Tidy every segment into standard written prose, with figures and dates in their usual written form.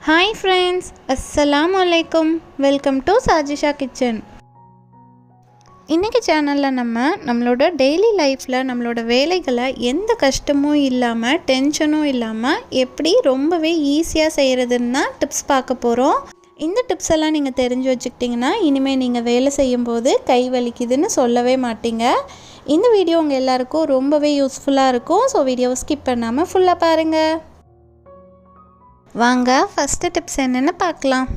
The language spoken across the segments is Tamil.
ஹாய் ஃப்ரெண்ட்ஸ், அஸ்ஸலாமு அலைக்கும். Welcome to Sajisha kitchen. இன்றைக்கி சேனலில் நம்மளோட டெய்லி லைஃப்பில் நம்மளோட வேலைகளை எந்த கஷ்டமும் இல்லாமல் டென்ஷனும் இல்லாமல் எப்படி ரொம்பவே ஈஸியாக செய்கிறதுன்னு தான் டிப்ஸ் பார்க்க போகிறோம். இந்த டிப்ஸ் எல்லாம் நீங்கள் தெரிஞ்சு வச்சுக்கிட்டிங்கன்னா இனிமேல் நீங்கள் வேலை செய்யும்போது கை வலிக்குதுன்னு சொல்லவே மாட்டீங்க. இந்த வீடியோ உங்கள் எல்லாருக்கும் ரொம்பவே யூஸ்ஃபுல்லாக இருக்கும். ஸோ வீடியோவை ஸ்கிப் பண்ணாமல் ஃபுல்லாக பாருங்கள். வாங்க ஃபஸ்ட்டு டிப்ஸ் என்னென்னு பார்க்கலாம்.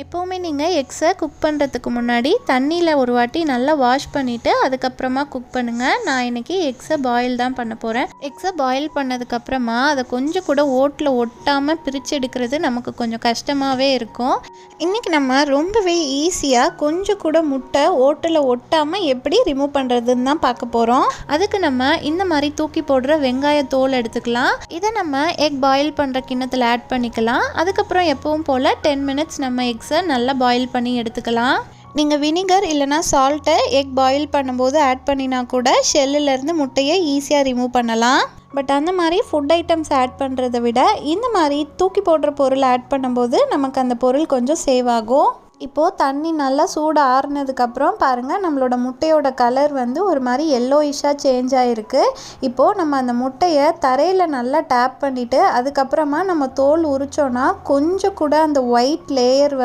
எப்போவுமே நீங்கள் எக்ஸை குக் பண்ணுறதுக்கு முன்னாடி தண்ணியில் ஒரு வாட்டி நல்லா வாஷ் பண்ணிவிட்டு அதுக்கப்புறமா குக் பண்ணுங்கள். நான் இன்றைக்கி எக்ஸை பாயில் தான் பண்ண போகிறேன். எக்ஸை பாயில் பண்ணதுக்கப்புறமா அதை கொஞ்சம் கூட ஓட்டில் ஒட்டாமல் பிரித்து எடுக்கிறது நமக்கு கொஞ்சம் கஷ்டமாகவே இருக்கும். இன்றைக்கி நம்ம ரொம்பவே ஈஸியாக கொஞ்சம் கூட முட்டை ஓட்டில் ஒட்டாமல் எப்படி ரிமூவ் பண்ணுறதுன்னு தான் பார்க்க போகிறோம். அதுக்கு நம்ம இந்த மாதிரி தூக்கி போடுற வெங்காய தோல் எடுத்துக்கலாம். இதை நம்ம எக் பாயில் பண்ணுற கிண்ணத்தில் ஆட் பண்ணிக்கலாம். அதுக்கப்புறம் எப்பவும் போல் 10 மினிட்ஸ் நம்ம எக்ஸை நல்லா பாயில் பண்ணி எடுத்துக்கலாம். நீங்கள் வினிகர் இல்லைனா சால்ட்டை எக் பாயில் பண்ணும்போது ஆட் பண்ணினா கூட ஷெல்லிலேருந்து முட்டையை ஈஸியாக ரிமூவ் பண்ணலாம். பட் அந்த மாதிரி ஃபுட் ஐட்டம்ஸ் ஆட் பண்ணுறதை விட இந்த மாதிரி தூக்கி போடுற பொருள் ஆட் பண்ணும்போது நமக்கு அந்த பொருள் கொஞ்சம் சேவ் ஆகும். இப்போது தண்ணி நல்லா சூடு ஆறுனதுக்கப்புறம் பாருங்கள், நம்மளோட முட்டையோட கலர் ஒரு மாதிரி எல்லோயிஷாக சேஞ்ச் ஆகிருக்கு. இப்போது நம்ம அந்த முட்டையை தரையில் நல்லா டேப் பண்ணிவிட்டு அதுக்கப்புறமா நம்ம தோல் உரித்தோன்னா கொஞ்சம் கூட அந்த ஒயிட் லேயர்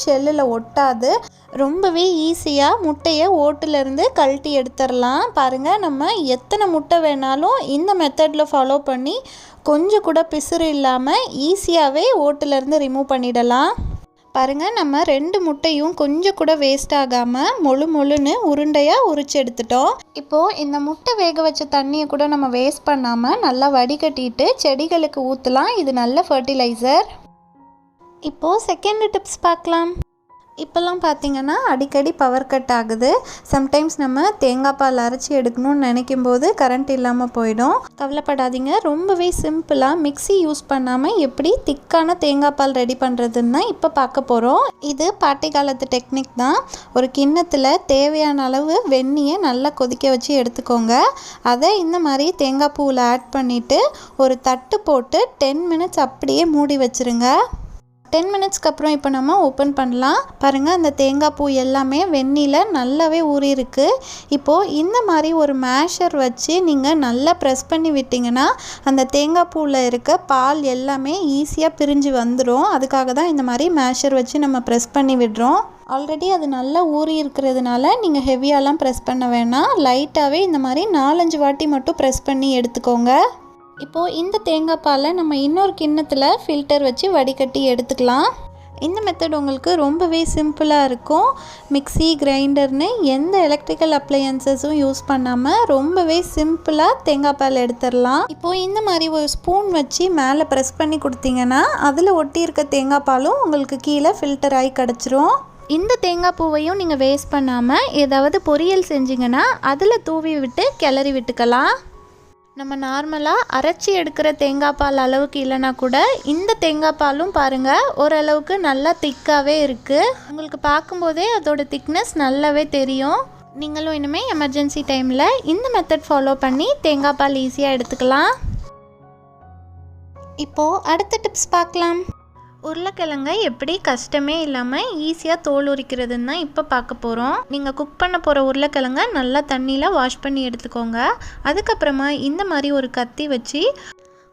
ஷெல்லில் ஒட்டாது. ரொம்பவே ஈஸியாக முட்டையை ஓட்டிலேருந்து கழட்டி எடுத்துடலாம். பாருங்கள், நம்ம எத்தனை முட்டை வேணாலும் இந்த மெத்தடில் ஃபாலோ பண்ணி கொஞ்சம் கூட பிசுறு இல்லாமல் ஈஸியாகவே ஓட்டிலேருந்து ரிமூவ் பண்ணிடலாம். பாருங்கள், நம்ம 2 முட்டையும் கொஞ்சம் கூட வேஸ்ட் ஆகாமல் மொழுன்னு உருண்டையாக உரிச்சு எடுத்துட்டோம். இப்போது இந்த முட்டை வேக வச்ச தண்ணியை கூட நம்ம வேஸ்ட் பண்ணாமல் நல்லா வடிகட்டிட்டு செடிகளுக்கு ஊற்றலாம். இது நல்ல ஃபர்டிலைசர். இப்போது செகண்ட் டிப்ஸ் பார்க்கலாம். இப்போல்லாம் பார்த்திங்கன்னா அடிக்கடி பவர் கட் ஆகுது. சம்டைம்ஸ் நம்ம தேங்காய் பால் அரைச்சி எடுக்கணும்னு நினைக்கும் போது கரண்ட் இல்லாமல் போயிடும். கவலைப்படாதீங்க, ரொம்பவே சிம்பிளாக மிக்ஸி யூஸ் பண்ணாமல் எப்படி திக்கான தேங்காய் பால் ரெடி பண்ணுறதுன்னு இப்போ பார்க்க போகிறோம். இது பாட்டி காலத்து டெக்னிக் தான். ஒரு கிண்ணத்தில் தேவையான அளவு வெந்நியை நல்லா கொதிக்க வச்சு எடுத்துக்கோங்க. அதை இந்த மாதிரி தேங்காய் பூவில் ஆட் பண்ணிவிட்டு ஒரு தட்டு போட்டு 10 மினிட்ஸ் அப்படியே மூடி வச்சுருங்க. 10 மினிட்ஸ்க்கு அப்புறம் இப்போ நம்ம ஓப்பன் பண்ணலாம். பாருங்கள், அந்த தேங்காய் பூ எல்லாமே வெந்நியில் நல்லாவே ஊறியிருக்கு. இப்போது இந்த மாதிரி ஒரு மேஷர் வச்சு நீங்கள் நல்லா ப்ரெஸ் பண்ணி விட்டிங்கன்னா அந்த தேங்காய் பூவில் இருக்க பால் எல்லாமே ஈஸியாக பிரிஞ்சு வந்துடும். அதுக்காக தான் இந்த மாதிரி மேஷர் வச்சு நம்ம ப்ரெஸ் பண்ணி விடுறோம். ஆல்ரெடி அது நல்லா ஊறி இருக்கிறதுனால நீங்கள் ஹெவியாலாம் ப்ரெஸ் பண்ண வேணாம். லைட்டாகவே இந்த மாதிரி 4-5 வாட்டி மட்டும் ப்ரெஸ் பண்ணி எடுத்துக்கோங்க. இப்போது இந்த தேங்காய் பாலை நம்ம இன்னொரு கிண்ணத்தில் ஃபில்டர் வச்சு வடிகட்டி எடுத்துக்கலாம். இந்த மெத்தட் உங்களுக்கு ரொம்பவே சிம்பிளாக இருக்கும். மிக்ஸி, கிரைண்டர்னு எந்த எலக்ட்ரிக்கல் அப்ளையன்சஸும் யூஸ் பண்ணாமல் ரொம்பவே சிம்பிளாக தேங்காய் பால் எடுத்துடலாம். இப்போது இந்த மாதிரி ஒரு ஸ்பூன் வச்சு மேலே ப்ரெஸ் பண்ணி கொடுத்தீங்கன்னா அதில் ஒட்டி இருக்க தேங்காய் பாலும் உங்களுக்கு கீழே ஃபில்டர் ஆகி கிடச்சிரும். இந்த தேங்காய் பூவையும் நீங்கள் வேஸ்ட் பண்ணாமல் ஏதாவது பொரியல் செஞ்சிங்கன்னா அதில் தூவி விட்டு கிளறி விட்டுக்கலாம். நம்ம நார்மலாக அரைச்சி எடுக்கிற தேங்காய் பால் அளவுக்கு இல்லைனா கூட இந்த தேங்காய் பாலும் பாருங்கள் ஓரளவுக்கு நல்லா திக்காகவே இருக்குது. உங்களுக்கு பார்க்கும்போதே அதோட திக்னஸ் நல்லாவே தெரியும். நீங்களும் இனிமேல் எமர்ஜென்சி டைமில் இந்த மெத்தட் ஃபாலோ பண்ணி தேங்காய் பால் ஈஸியாக எடுத்துக்கலாம். இப்போது அடுத்த டிப்ஸ் பார்க்கலாம். உருளைக்கிழங்கை எப்படி கஷ்டமே இல்லாமல் ஈஸியாக தோல் உரிக்கிறதுன்னு தான் இப்போ பார்க்க போகிறோம். நீங்கள் குக் பண்ண போகிற உருளைக்கிழங்கை நல்லா தண்ணியில் வாஷ் பண்ணி எடுத்துக்கோங்க. அதுக்கப்புறமா இந்த மாதிரி ஒரு கத்தி வச்சு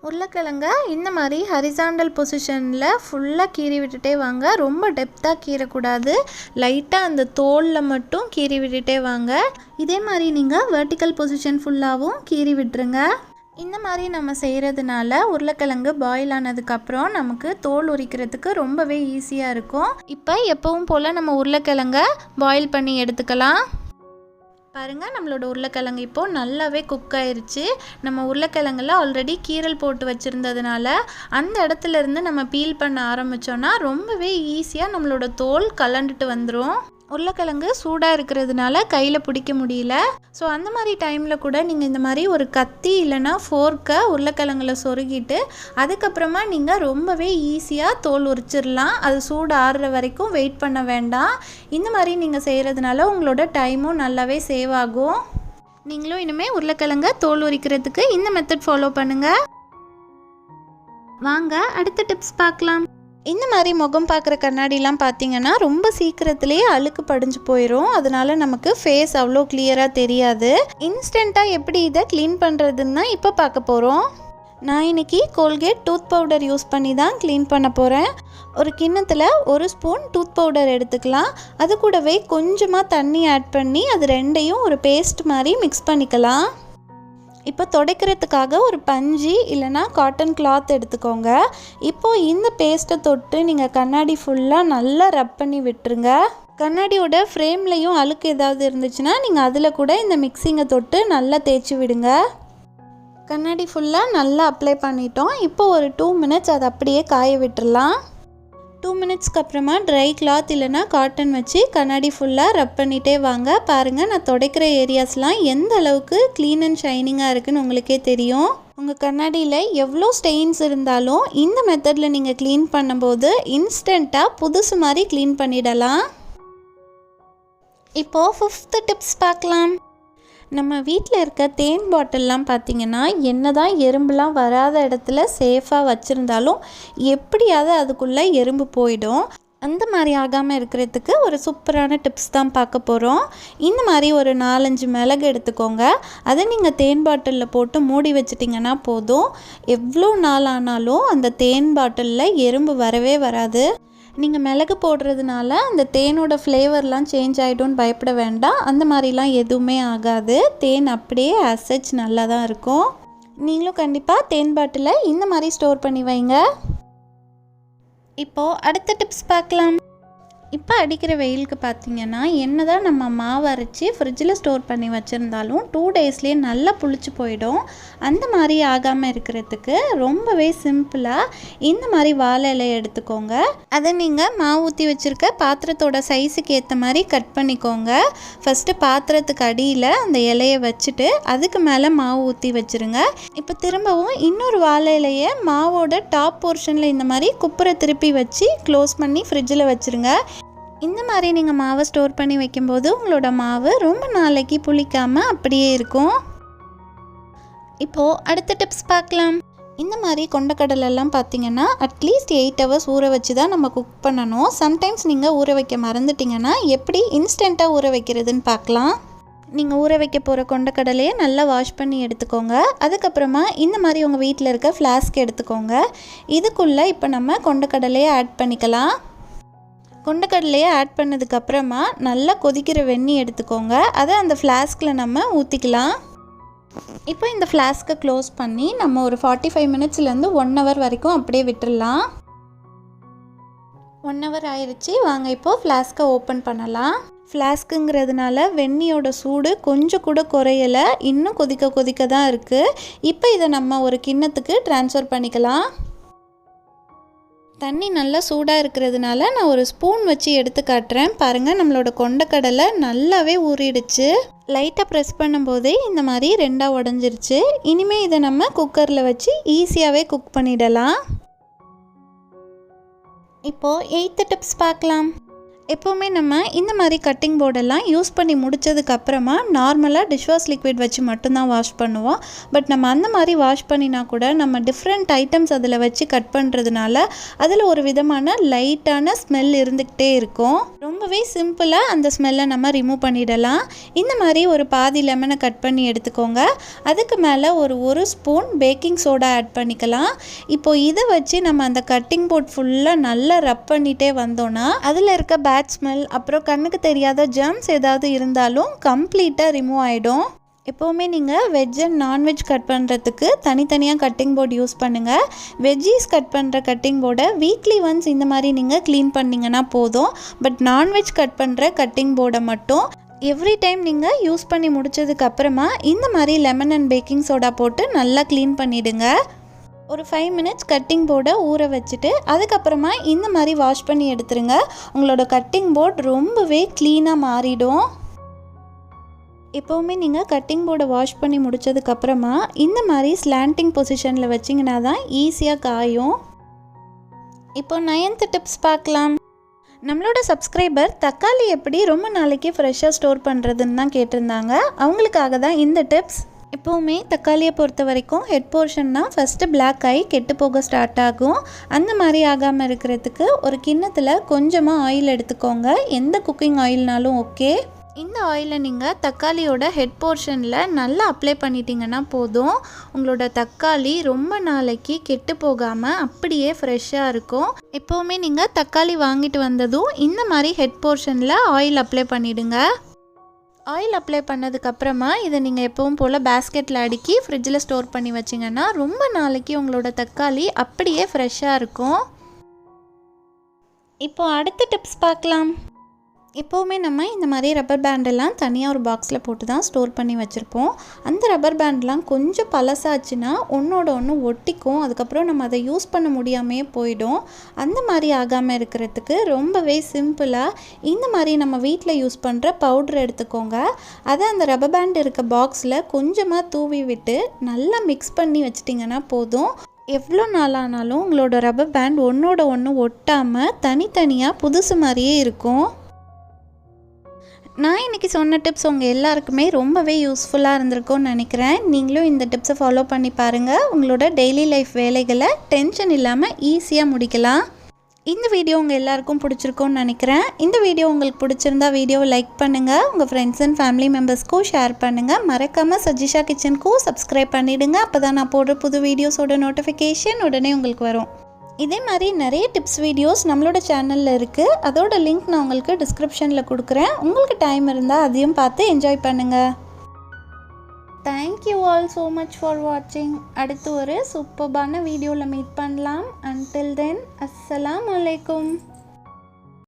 உருளைக்கிழங்கை இந்த மாதிரி ஹரிசாண்டல் பொசிஷனில் ஃபுல்லாக கீறி விட்டுட்டே வாங்க. ரொம்ப டெப்த்தாக கீறக்கூடாது, லைட்டாக அந்த தோலில் மட்டும் கீறி விட்டுட்டே வாங்க. இதே மாதிரி நீங்கள் வெர்டிக்கல் பொசிஷன் ஃபுல்லாகவும் கீறி விட்டுருங்க. இந்த மாதிரி நம்ம செய்கிறதுனால உருளைக்கிழங்கு பாயில் ஆனதுக்கப்புறம் நமக்கு தோல் உரிக்கிறதுக்கு ரொம்பவே ஈஸியாக இருக்கும். இப்போ எப்பவும் போல் நம்ம உருளைக்கிழங்கை பாயில் பண்ணி எடுத்துக்கலாம். பாருங்கள், நம்மளோட உருளைக்கிழங்கு இப்போது நல்லாவே குக் ஆயிடுச்சு. நம்ம உருளைக்கிழங்குல ஆல்ரெடி கீரல் போட்டு வச்சுருந்ததுனால அந்த இடத்துலேருந்து நம்ம பீல் பண்ண ஆரம்பித்தோன்னா ரொம்பவே ஈஸியாக நம்மளோட தோல் கலண்டுட்டு வந்துடும். உருளைக்கிழங்கு சூடாக இருக்கிறதுனால கையில் பிடிக்க முடியல. ஸோ அந்த மாதிரி டைமில் கூட நீங்கள் இந்த மாதிரி ஒரு கத்தி இல்லைனா ஃபோர்க்கை உருளைக்கிழங்குல சொருகிட்டு அதுக்கப்புறமா நீங்கள் ரொம்பவே ஈஸியாக தோல் உரிச்சிடலாம். அது சூடு ஆறுற வரைக்கும் வெயிட் பண்ண வேண்டாம். இந்த மாதிரி நீங்கள் செய்கிறதுனால உங்களோட டைமும் நல்லாவே சேவ் ஆகும். நீங்களும் இனிமேல் உருளைக்கிழங்க தோல் உரிக்கிறதுக்கு இந்த மெத்தட் ஃபாலோ பண்ணுங்கள். வாங்க அடுத்த டிப்ஸ் பார்க்கலாம். இந்த மாதிரி முகம் பார்க்குற கண்ணாடிலாம் பார்த்திங்கன்னா ரொம்ப சீக்கிரத்துலேயே அழுக்கு படிஞ்சு போயிடும். அதனால நமக்கு ஃபேஸ் அவ்வளோ கிளியராக தெரியாது. இன்ஸ்டண்ட்டாக எப்படி இதை க்ளீன் பண்ணுறதுன்னு தான் இப்போ பார்க்க போகிறோம். நான் இன்றைக்கி கோல்கேட் டூத் பவுடர் யூஸ் பண்ணி தான் க்ளீன் பண்ண போகிறேன். ஒரு கிண்ணத்தில் 1 ஸ்பூன் டூத் பவுடர் எடுத்துக்கலாம். அது கூடவே கொஞ்சமாக தண்ணி ஆட் பண்ணி அது ரெண்டையும் ஒரு பேஸ்ட் மாதிரி மிக்ஸ் பண்ணிக்கலாம். இப்போ துடைக்கிறதுக்காக ஒரு பஞ்சு இல்லைனா காட்டன் கிளாத் எடுத்துக்கோங்க. இப்போது இந்த பேஸ்ட்டை தொட்டு நீங்கள் கண்ணாடி ஃபுல்லாக நல்லா ரப் பண்ணி விட்டுருங்க. கண்ணாடியோட ஃப்ரேம்லேயும் அழுக்கு ஏதாவது இருந்துச்சுன்னா நீங்கள் அதில் கூட இந்த மிக்சிங்கை தொட்டு நல்லா தேய்ச்சி விடுங்க. கண்ணாடி ஃபுல்லாக நல்லா அப்ளை பண்ணிட்டோம். இப்போ ஒரு 2 மினிட்ஸ் அதை அப்படியே காய விட்டுடலாம். 2 மினிட்ஸ்க்கு அப்புறமா ட்ரை கிளாத் இல்லைனா காட்டன் வச்சு கண்ணாடி ஃபுல்லாக ரப் பண்ணிகிட்டே வாங்க. பாருங்கள், நான் துடைக்கிற ஏரியாஸ்லாம் எந்த அளவுக்கு க்ளீன் அண்ட் ஷைனிங்காக இருக்குதுன்னு உங்களுக்கே தெரியும். உங்கள் கண்ணாடியில் எவ்வளோ ஸ்டெயின்ஸ் இருந்தாலும் இந்த மெத்தடில் நீங்கள் க்ளீன் பண்ணும்போது இன்ஸ்டண்ட்டாக புதுசு மாதிரி க்ளீன் பண்ணிடலாம். இப்போது 5th டிப்ஸ் பார்க்கலாம். நம்ம வீட்டில் இருக்க தேன் பாட்டில்லாம் பார்த்திங்கன்னா என்ன தான் எறும்புலாம் வராத இடத்துல சேஃபாக வச்சுருந்தாலும் எப்படியாவது அதுக்குள்ளே எறும்பு போயிடும். அந்த மாதிரி ஆகாமல் இருக்கிறதுக்கு ஒரு சூப்பரான டிப்ஸ் தான் பார்க்க போகிறோம். இந்த மாதிரி ஒரு 4-5 மிளகு எடுத்துக்கோங்க. அதை நீங்கள் தேன் பாட்டிலில் போட்டு மூடி வச்சிட்டிங்கன்னா போதும். எவ்வளோ நாள் ஆனாலும் அந்த தேன் பாட்டிலில் எறும்பு வரவே வராது. நீங்கள் மிளகு போடுறதுனால அந்த தேனோட ஃப்ளேவர்லாம் சேஞ்ச் ஆகிடும்னு பயப்பட வேண்டாம். அந்த மாதிரிலாம் எதுவுமே ஆகாது. தேன் அப்படியே அசச் நல்லா தான் இருக்கும். நீங்களும் கண்டிப்பாக தேன் பாட்டிலை இந்த மாதிரி ஸ்டோர் பண்ணி வைங்க. இப்போது அடுத்த டிப்ஸ் பார்க்கலாம். இப்போ அடிக்கிற வெயிலுக்கு பார்த்திங்கன்னா என்ன தான் நம்ம மாவு அரைச்சி ஃப்ரிட்ஜில் ஸ்டோர் பண்ணி வச்சுருந்தாலும் 2 டேஸ்லேயே நல்லா புளிச்சு போயிடும். அந்த மாதிரி ஆகாமல் இருக்கிறதுக்கு ரொம்பவே சிம்பிளாக இந்த மாதிரி வாழை இலையை எடுத்துக்கோங்க. அதை நீங்கள் மாவு ஊற்றி வச்சுருக்க பாத்திரத்தோட சைஸுக்கு ஏற்ற மாதிரி கட் பண்ணிக்கோங்க. ஃபஸ்ட்டு பாத்திரத்துக்கு அடியில் அந்த இலையை வச்சுட்டு அதுக்கு மேலே மாவு ஊற்றி வச்சுருங்க. இப்போ திரும்பவும் இன்னொரு வாழை இலையை மாவோட டாப் போர்ஷனில் இந்த மாதிரி குப்புரை திருப்பி வச்சு க்ளோஸ் பண்ணி ஃப்ரிட்ஜில் வச்சுருங்க. இந்த மாதிரி நீங்கள் மாவை ஸ்டோர் பண்ணி வைக்கும்போது உங்களோட மாவு ரொம்ப நாளைக்கு புளிக்காமல் அப்படியே இருக்கும். இப்போது அடுத்த டிப்ஸ் பார்க்கலாம். இந்த மாதிரி கொண்டக்கடலெல்லாம் பார்த்திங்கன்னா அட்லீஸ்ட் 8 ஹவர்ஸ் ஊற வச்சு தான் நம்ம குக் பண்ணணும். சம்டைம்ஸ் நீங்கள் ஊற வைக்க மறந்துட்டிங்கன்னா எப்படி இன்ஸ்டண்ட்டாக ஊற வைக்கிறதுன்னு பார்க்கலாம். நீங்கள் ஊற வைக்க போகிற கொண்டக்கடலையை நல்லா வாஷ் பண்ணி எடுத்துக்கோங்க. அதுக்கப்புறமா இந்த மாதிரி உங்கள் வீட்டில் இருக்க ஃப்ளாஸ்க் எடுத்துக்கோங்க. இதுக்குள்ளே இப்போ நம்ம கொண்டக்கடலையை ஆட் பண்ணிக்கலாம். கொண்டக்கடலையை ஆட் பண்ணதுக்கப்புறமா நல்லா கொதிக்கிற வெந்நீர் எடுத்துக்கோங்க. அதை அந்த ஃப்ளாஸ்கில் நம்ம ஊற்றிக்கலாம். இப்போ இந்த ஃப்ளாஸ்க்கை க்ளோஸ் பண்ணி நம்ம ஒரு 45 மினிட்ஸ்லேருந்து 1 ஹவர் வரைக்கும் அப்படியே விட்டுடலாம். 1 ஹவர் ஆயிடுச்சு. வாங்க இப்போது ஃப்ளாஸ்க்கை ஓப்பன் பண்ணலாம். ஃப்ளாஸ்க்குங்கிறதுனால வெந்நியோட சூடு கொஞ்சம் கூட குறையலை, இன்னும் கொதிக்க தான் இருக்குது. இப்போ இதை நம்ம ஒரு கிண்ணத்துக்கு ட்ரான்ஸ்ஃபர் பண்ணிக்கலாம். தண்ணி நல்லா சூடாக இருக்கிறதுனால நான் ஒரு ஸ்பூன் வச்சு எடுத்து காட்டுறேன். பாருங்கள், நம்மளோட கொண்டக்கடலை நல்லாவே ஊறிடுச்சு. லைட்டாக ப்ரெஸ் பண்ணும்போதே இந்த மாதிரி 2ஆக உடஞ்சிருச்சு. இனிமேல் இதை நம்ம குக்கரில் வச்சு ஈஸியாகவே குக் பண்ணிடலாம். இப்போது 8th டிப்ஸ் பார்க்கலாம். எப்போவுமே நம்ம இந்த மாதிரி கட்டிங் போர்டெல்லாம் யூஸ் பண்ணி முடித்ததுக்கப்புறமா நார்மலாக டிஷ்வாஷ் லிக்விட் வச்சு மட்டும்தான் வாஷ் பண்ணுவோம். பட் நம்ம அந்த மாதிரி வாஷ் பண்ணினா கூட நம்ம டிஃப்ரெண்ட் ஐட்டம்ஸ் அதில் வச்சு கட் பண்ணுறதுனால அதில் ஒரு விதமான லைட்டான ஸ்மெல் இருந்துக்கிட்டே இருக்கும். ரொம்பவே சிம்பிளாக அந்த ஸ்மெல்லை நம்ம ரிமூவ் பண்ணிடலாம். இந்த மாதிரி ஒரு பாதி லெமனை கட் பண்ணி எடுத்துக்கோங்க. அதுக்கு மேலே ஒரு ஸ்பூன் பேக்கிங் சோடா ஆட் பண்ணிக்கலாம். இப்போது இதை வச்சு நம்ம அந்த கட்டிங் போர்ட் ஃபுல்லாக நல்லா ரப் பண்ணிகிட்டே வந்தோன்னா அதில் இருக்க பேட் ஸ்மெல் அப்புறம் கண்ணுக்கு தெரியாத ஜெர்ம்ஸ் ஏதாவது இருந்தாலும் கம்ப்ளீட்டாக ரிமூவ் ஆகிடும். எப்போவுமே நீங்கள் வெஜ் அண்ட் நான்வெஜ் கட் பண்ணுறதுக்கு தனித்தனியாக கட்டிங் போர்டு யூஸ் பண்ணுங்கள். வெஜ்ஜீஸ் கட் பண்ணுற கட்டிங் போர்டை வீக்லி ஒன்ஸ் இந்த மாதிரி நீங்கள் க்ளீன் பண்ணிங்கன்னா போதும். பட் நான்வெஜ் கட் பண்ணுற கட்டிங் போர்டை மட்டும் எவ்ரி டைம் நீங்கள் யூஸ் பண்ணி முடிச்சதுக்கப்புறமா இந்த மாதிரி லெமன் அண்ட் பேக்கிங் சோடா போட்டு நல்லா க்ளீன் பண்ணிவிடுங்க. ஒரு 5 மினிட்ஸ் கட்டிங் போர்டை ஊற வச்சுட்டு அதுக்கப்புறமா இந்த மாதிரி வாஷ் பண்ணி எடுத்துருங்க. உங்களோட கட்டிங் போர்ட் ரொம்பவே க்ளீனாக மாறிடும். எப்போவுமே நீங்கள் கட்டிங் போர்டை வாஷ் பண்ணி முடித்ததுக்கப்புறமா இந்த மாதிரி ஸ்லாண்டிங் பொசிஷனில் வச்சிங்கன்னா தான் ஈஸியாக காயும். இப்போ 9th டிப்ஸ் பார்க்கலாம். நம்மளோட சப்ஸ்கிரைபர் தக்காளி எப்படி ரொம்ப நாளைக்கு ஃப்ரெஷ்ஷாக ஸ்டோர் பண்ணுறதுன்னு தான் கேட்டிருந்தாங்க. அவங்களுக்காக தான் இந்த டிப்ஸ். எப்போவுமே தக்காளியை பொறுத்த வரைக்கும் ஹெட் போர்ஷன் தான் ஃபஸ்ட்டு பிளாக் ஆகி கெட்டு போக ஸ்டார்ட் ஆகும். அந்த மாதிரி ஆகாமல் இருக்கிறதுக்கு ஒரு கிண்ணத்தில் கொஞ்சமாக ஆயில் எடுத்துக்கோங்க. எந்த குக்கிங் ஆயில்னாலும் ஓகே. இந்த ஆயிலை நீங்கள் தக்காளியோட ஹெட் போர்ஷனில் நல்லா அப்ளை பண்ணிட்டீங்கன்னா போதும். உங்களோட தக்காளி ரொம்ப நாளைக்கு கெட்டு போகாமல் அப்படியே ஃப்ரெஷ்ஷாக இருக்கும். எப்போவுமே நீங்கள் தக்காளி வாங்கிட்டு வந்ததும் இந்த மாதிரி ஹெட் போர்ஷனில் ஆயில் அப்ளை பண்ணிவிடுங்க. ஆயில் அப்ளை பண்ணதுக்கப்புறமா இதை நீங்கள் எப்பவும் போல் பேஸ்கெட்டில் அடுக்கி ஃப்ரிட்ஜில் ஸ்டோர் பண்ணி வச்சிங்கன்னா ரொம்ப நாளைக்கு உங்களோட தக்காளி அப்படியே ஃப்ரெஷ்ஷாக இருக்கும். இப்போது அடுத்த டிப்ஸ் பார்க்கலாம். எப்போவுமே நம்ம இந்த மாதிரி ரப்பர் பேண்டெல்லாம் தனியாக ஒரு பாக்ஸில் போட்டு தான் ஸ்டோர் பண்ணி வச்சுருப்போம். அந்த ரப்பர் பேண்ட்லாம் கொஞ்சம் பழசாச்சுன்னா ஒன்றோட ஒன்று ஒட்டிக்கும். அதுக்கப்புறம் நம்ம அதை யூஸ் பண்ண முடியாமையே போயிடும். அந்த மாதிரி ஆகாமல் இருக்கிறதுக்கு ரொம்பவே சிம்பிளாக இந்த மாதிரி நம்ம வீட்டில் யூஸ் பண்ணுற பவுட்ரு எடுத்துக்கோங்க. அதை அந்த ரப்பர் பேண்ட் இருக்க பாக்ஸில் கொஞ்சமாக தூவி விட்டு நல்லா மிக்ஸ் பண்ணி வச்சிட்டிங்கன்னா போதும். எவ்வளோ நாளானாலும் உங்களோட ரப்பர் பேண்ட் ஒன்றோட ஒன்று ஒட்டாமல் தனித்தனியாக புதுசு மாதிரியே இருக்கும். நான் இன்றைக்கி சொன்ன டிப்ஸ் உங்கள் எல்லாருக்குமே ரொம்பவே யூஸ்ஃபுல்லாக இருந்திருக்கும்னு நினைக்கிறேன். நீங்களும் இந்த டிப்ஸை ஃபாலோ பண்ணி பாருங்கள். உங்களோட டெய்லி லைஃப் வேலைகளை டென்ஷன் இல்லாமல் ஈஸியாக முடிக்கலாம். இந்த வீடியோ உங்கள் எல்லாருக்கும் பிடிச்சிருக்கும்னு நினைக்கிறேன். இந்த வீடியோ உங்களுக்கு பிடிச்சிருந்தா வீடியோவை லைக் பண்ணுங்கள். உங்கள் ஃப்ரெண்ட்ஸ் அண்ட் ஃபேமிலி மெம்பர்ஸ்க்கும் ஷேர் பண்ணுங்கள். மறக்காமல் சஜிஷா கிச்சனுக்கும் சப்ஸ்கிரைப் பண்ணிவிடுங்க. அப்போ தான் நான் போடுற புது வீடியோஸோட நோட்டிஃபிகேஷன் உடனே உங்களுக்கு வரும். இதே மாதிரி நிறைய டிப்ஸ் வீடியோஸ் நம்மளோட சேனலில் இருக்குது. அதோட லிங்க் நான் உங்களுக்கு டிஸ்கிரிப்ஷனில் கொடுக்குறேன். உங்களுக்கு டைம் இருந்தால் அதையும் பார்த்து என்ஜாய் பண்ணுங்கள். Thank you all so much for வாட்சிங். அடுத்து ஒரு சூப்பர்பான வீடியோவில் மீட் பண்ணலாம். அன்டில் தென் அஸ்ஸலாமு அலைக்கும்.